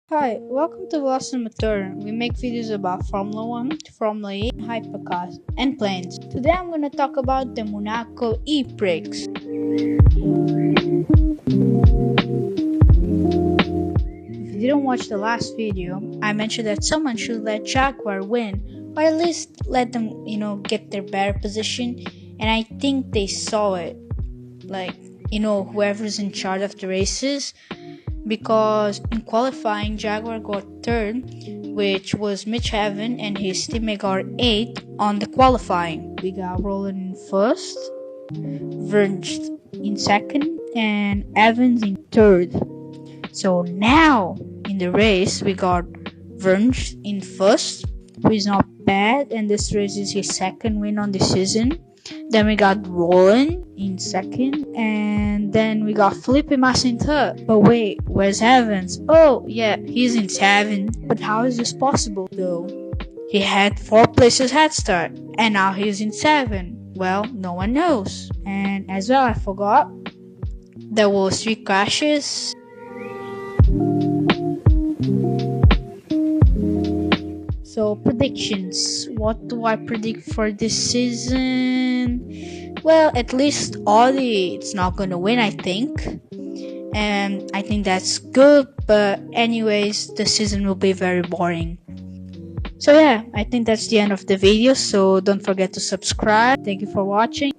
Hi, welcome to Veloce and Motoren. We make videos about Formula 1, Formula 8, hypercars, and planes. Today I'm going to talk about the Monaco ePrix. If you didn't watch the last video, I mentioned that someone should let Jaguar win, or at least let them, get their better position, and I think they saw it. Whoever's in charge of the races, because in qualifying Jaguar got third, which was Mitch Haven, and his teammate got 8th on the qualifying. We got Roland in first, Verge in second, and Evans in third. So now in the race we got Verge in first, who is not bad, and this race is his second win on the season. Then we got Roland in second, and then we got Felipe Massa in third. But wait, where's Evans? Oh yeah, he's in 7th. But how is this possible though? He had 4 places head start, and now he's in 7th. Well, no one knows. And as well, I forgot, there was 3 crashes. So predictions. What do I predict for this season? Well, at least Audi, it's not gonna win, I think. And I think that's good, but anyways, the season will be very boring. So yeah, I think that's the end of the video, so don't forget to subscribe. Thank you for watching.